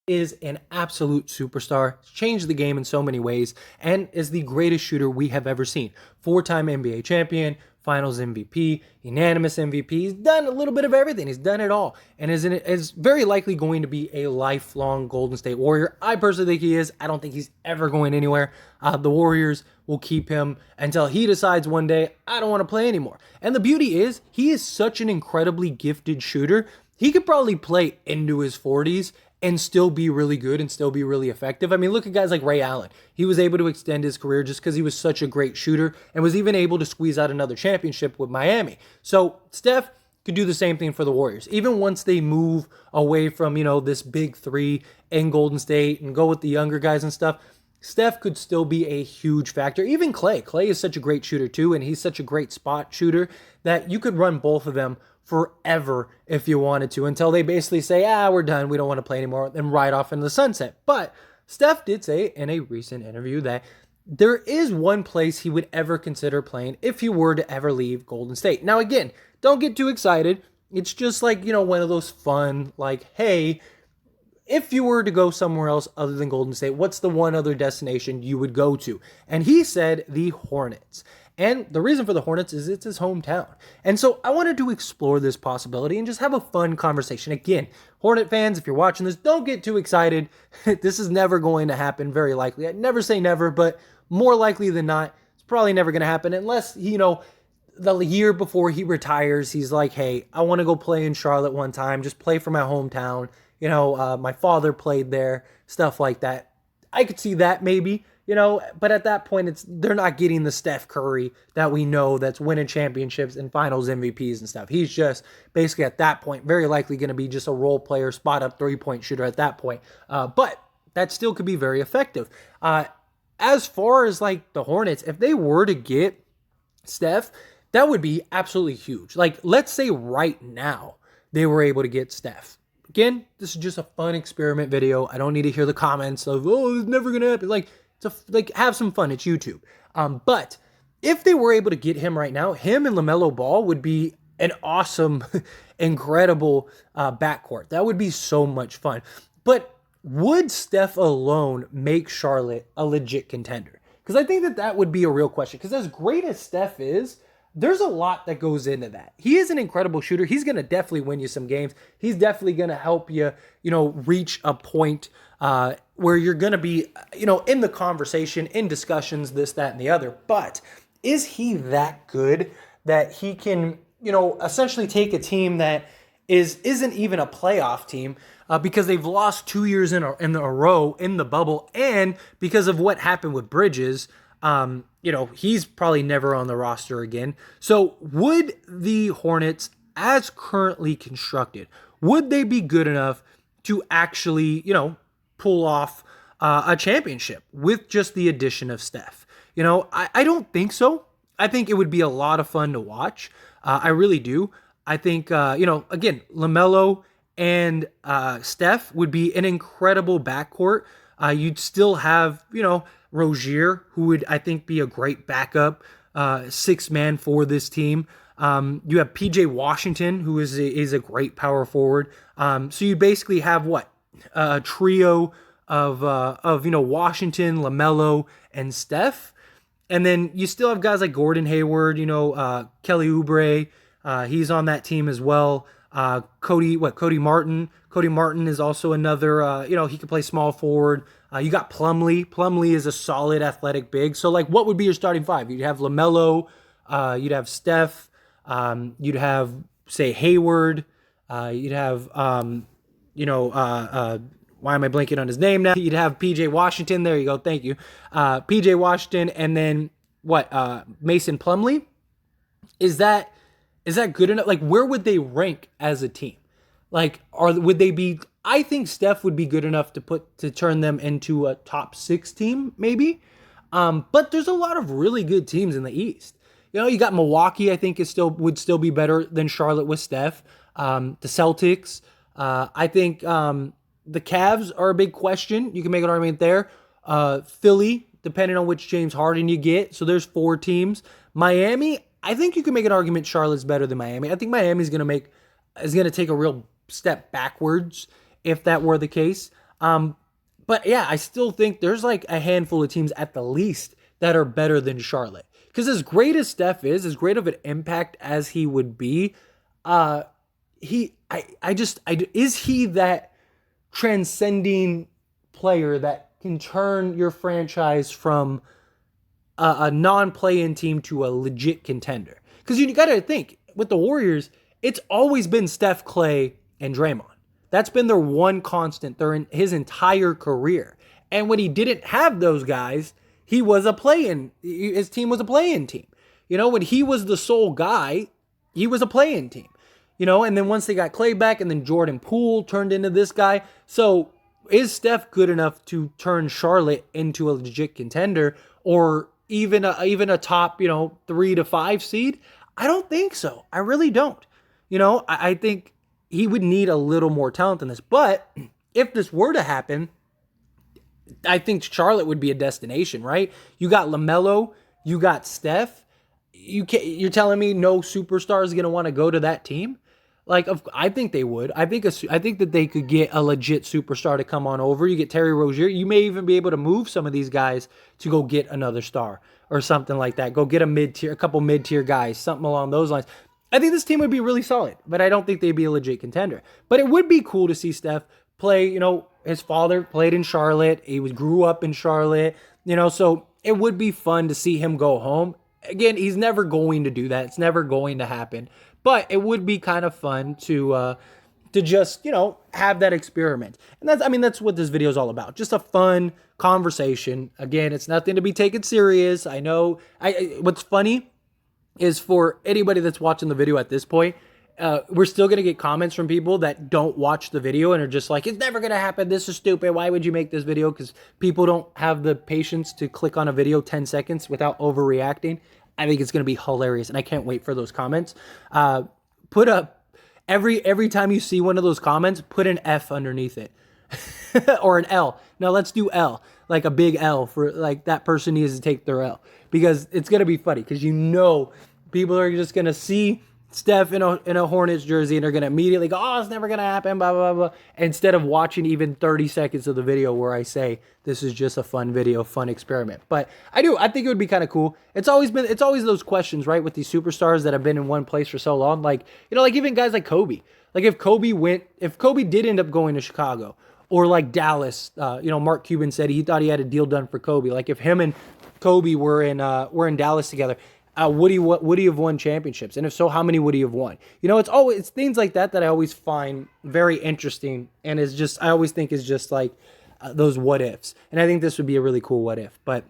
is an absolute superstar, changed the game in so many ways, and is the greatest shooter we have ever seen. Four-time NBA champion, Finals MVP, unanimous MVP. He's done a little bit of everything. He's done it all, and is very likely going to be a lifelong Golden State Warrior. I personally think he is. I don't think he's ever going anywhere. The Warriors will keep him until he decides one day, I don't want to play anymore. And the beauty is, he is such an incredibly gifted shooter. He could probably play into his 40s and still be really good and still be really effective. I mean, look at guys like Ray Allen. He was able to extend his career just because he was such a great shooter and was even able to squeeze out another championship with Miami. So Steph could do the same thing for the Warriors. Even once they move away from, this big three in Golden State and go with the younger guys and stuff, Steph could still be a huge factor. Even Clay. Clay is such a great shooter too, and he's such a great spot shooter that you could run both of them forever if you wanted to, until they basically say, we're done, we don't want to play anymore, and ride off into the sunset. But Steph did say in a recent interview that there is one place he would ever consider playing if he were to ever leave Golden State. Now, again, don't get too excited. It's just like, one of those fun, like, hey, if you were to go somewhere else other than Golden State, what's the one other destination you would go to? And he said the Hornets. And the reason for the Hornets is it's his hometown. And so I wanted to explore this possibility and just have a fun conversation. Again, Hornet fans, if you're watching this, don't get too excited. This is never going to happen, very likely. I'd never say never, but more likely than not, it's probably never going to happen unless, the year before he retires, he's like, hey, I want to go play in Charlotte one time, just play for my hometown. My father played there, stuff like that. I could see that maybe. But at that point, they're not getting the Steph Curry that we know that's winning championships and finals MVPs and stuff. He's just basically at that point very likely going to be just a role player, spot up 3-point shooter at that point. But that still could be very effective. As far as like the Hornets, if they were to get Steph, that would be absolutely huge. Like, let's say right now they were able to get Steph. Again, this is just a fun experiment video. I don't need to hear the comments of, it's never going to happen. Have some fun. It's YouTube. But if they were able to get him right now, him and LaMelo Ball would be an awesome, incredible backcourt. That would be so much fun. But would Steph alone make Charlotte a legit contender? Because I think that would be a real question. Because as great as Steph is, there's a lot that goes into that. He is an incredible shooter. He's going to definitely win you some games. He's definitely going to help you, reach a point where you're going to be, in the conversation, in discussions, this, that, and the other. But is he that good that he can, essentially take a team that isn't even a playoff team because they've lost 2 years in a row in the bubble, and because of what happened with Bridges, he's probably never on the roster again. So would the Hornets, as currently constructed, would they be good enough to actually, pull off a championship with just the addition of Steph? I don't think so. I think it would be a lot of fun to watch. I really do. I think, again, LaMelo and Steph would be an incredible backcourt. You'd still have, Rozier, who would, I think, be a great backup sixth man for this team. You have PJ Washington, who is a great power forward. So you basically have a trio of Washington, LaMelo, and Steph. And then you still have guys like Gordon Hayward, Kelly Oubre. He's on that team as well. Cody Martin. Cody Martin is also another, he can play small forward. You got Plumlee. Plumlee is a solid athletic big. So, what would be your starting five? You'd have LaMelo. You'd have Steph. You'd have, say, Hayward. You'd have, why am I blanking on his name now? You'd have PJ Washington. There you go. Thank you. PJ Washington. And then, Mason Plumlee? Is that good enough? Where would they rank as a team? Would they be? I think Steph would be good enough to turn them into a top 6 team, maybe. But there's a lot of really good teams in the East. You got Milwaukee. I think would still be better than Charlotte with Steph. The Celtics. I think the Cavs are a big question. You can make an argument there. Philly, depending on which James Harden you get. So there's 4 teams. Miami. I think you can make an argument Charlotte's better than Miami. I think Miami's going to take a real step backwards if that were the case. But yeah, I still think there's like a handful of teams at the least that are better than Charlotte. Because as great as Steph is, as great of an impact as he would be, uh, is he that transcending player that can turn your franchise from a non-play-in team to a legit contender? Because you got to think, with the Warriors, it's always been Steph, Clay, and Draymond. That's been their one constant during his entire career. And when he didn't have those guys, he was a play-in. His team was a play-in team. When he was the sole guy, he was a play-in team. And then once they got Clay back, and then Jordan Poole turned into this guy. So is Steph good enough to turn Charlotte into a legit contender, or even a top 3 to 5 seed? I don't think so. I really don't. I think he would need a little more talent than this. But if this were to happen, I think Charlotte would be a destination, right? You got LaMelo, you got Steph. You're telling me no superstar is going to want to go to that team? I think they would. I think that they could get a legit superstar to come on over. You get Terry Rozier. You may even be able to move some of these guys to go get another star or something like that. Go get a couple mid-tier guys, something along those lines. I think this team would be really solid, but I don't think they'd be a legit contender. But it would be cool to see Steph play. His father played in Charlotte. He grew up in Charlotte. So it would be fun to see him go home. Again, he's never going to do that. It's never going to happen. But it would be kind of fun to just, have that experiment. And that's what this video is all about. Just a fun conversation. Again, it's nothing to be taken serious. I know. What's funny is, for anybody that's watching the video at this point, we're still going to get comments from people that don't watch the video and are just like, it's never going to happen. This is stupid. Why would you make this video? Because people don't have the patience to click on a video 10 seconds without overreacting. I think it's going to be hilarious, and I can't wait for those comments. Put up every time you see one of those comments, put an F underneath it or an L. No, let's do L, like a big L for like that person needs to take their L, because it's going to be funny, because people are just going to see Steph in a Hornets jersey and they're going to immediately go, oh, it's never going to happen, blah, blah, blah, instead of watching even 30 seconds of the video where I say, this is just a fun video, fun experiment. But I think it would be kind of cool. It's always those questions, right, with these superstars that have been in one place for so long. Like even guys like Kobe. Like if Kobe did end up going to Chicago, or like Dallas, Mark Cuban said he thought he had a deal done for Kobe. Like if him and Kobe were in Dallas together, would he have won championships? And if so, how many would he have won? It's things like that I always find very interesting, and I always think is just like those what ifs. And I think this would be a really cool what if. But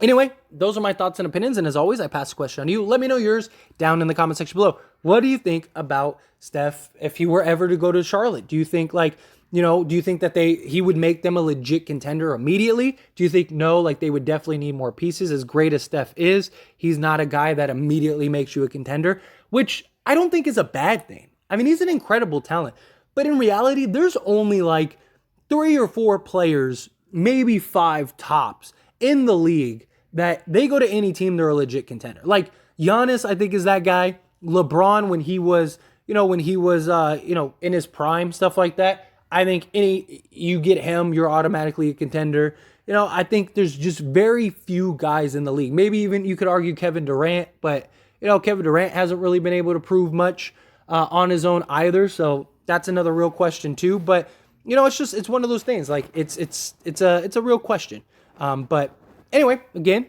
anyway, those are my thoughts and opinions. And as always, I pass the question on to you. Let me know yours down in the comment section below. What do you think about Steph if he were ever to go to Charlotte? Do you think do you think that he would make them a legit contender immediately? Do you think no, like they would definitely need more pieces? As great as Steph is, he's not a guy that immediately makes you a contender, which I don't think is a bad thing. I mean, he's an incredible talent, but in reality, there's only like 3 or 4 players, maybe 5 tops in the league that they go to any team, they're a legit contender. Like Giannis, I think, is that guy. LeBron, when he was in his prime, stuff like that. I think you get him, you're automatically a contender. I think there's just very few guys in the league. Maybe even you could argue Kevin Durant, but Kevin Durant hasn't really been able to prove much on his own either. So that's another real question too. But it's one of those things. Like it's a real question. But anyway, again,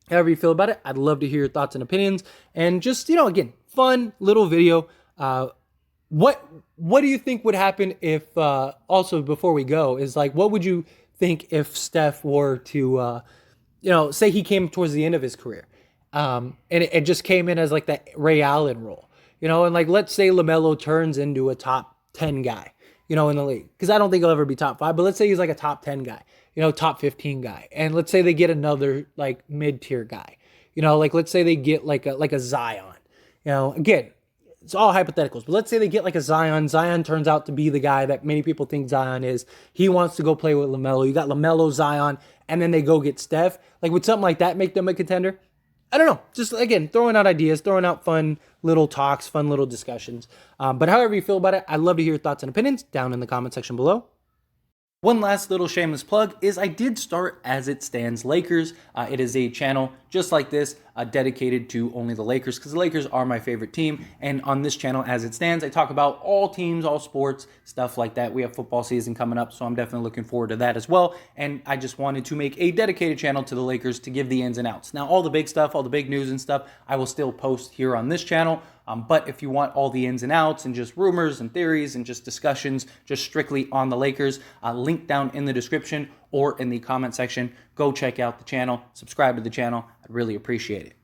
however you feel about it, I'd love to hear your thoughts and opinions. And just again, fun little video. What do you think would happen if, also before we go, is like, what would you think if Steph were to, say he came towards the end of his career, and it just came in as like that Ray Allen role, and like, let's say LaMelo turns into a top 10 guy, in the league, because I don't think he'll ever be top 5, but let's say he's like a top 10 guy, top 15 guy, and let's say they get another like mid-tier guy, like let's say they get like a Zion, again, it's all hypotheticals, but let's say they get like a Zion. Zion turns out to be the guy that many people think Zion is. He wants to go play with LaMelo. You got LaMelo, Zion, and then they go get Steph. Like, would something like that make them a contender? I don't know. Just, again, throwing out ideas, throwing out fun little talks, fun little discussions. But however you feel about it, I'd love to hear your thoughts and opinions down in the comment section below. One last little shameless plug is I did start As It Stands Lakers. It is a channel just like this, dedicated to only the Lakers, because the Lakers are my favorite team. And on this channel, As It Stands, I talk about all teams, all sports, stuff like that. We have football season coming up, so I'm definitely looking forward to that as well. And I just wanted to make a dedicated channel to the Lakers to give the ins and outs. Now, all the big stuff, all the big news and stuff, I will still post here on this channel. But if you want all the ins and outs and just rumors and theories and just discussions just strictly on the Lakers, link down in the description or in the comment section. Go check out the channel, subscribe to the channel. I'd really appreciate it.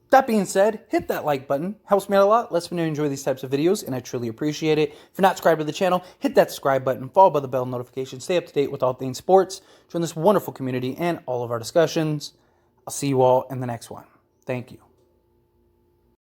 That being said, hit that like button. Helps me out a lot, lets me know you enjoy these types of videos, and I truly appreciate it. If you're not subscribed to the channel, hit that subscribe button, followed by the bell notification. Stay up to date with all things sports. Join this wonderful community and all of our discussions. I'll see you all in the next one. Thank you.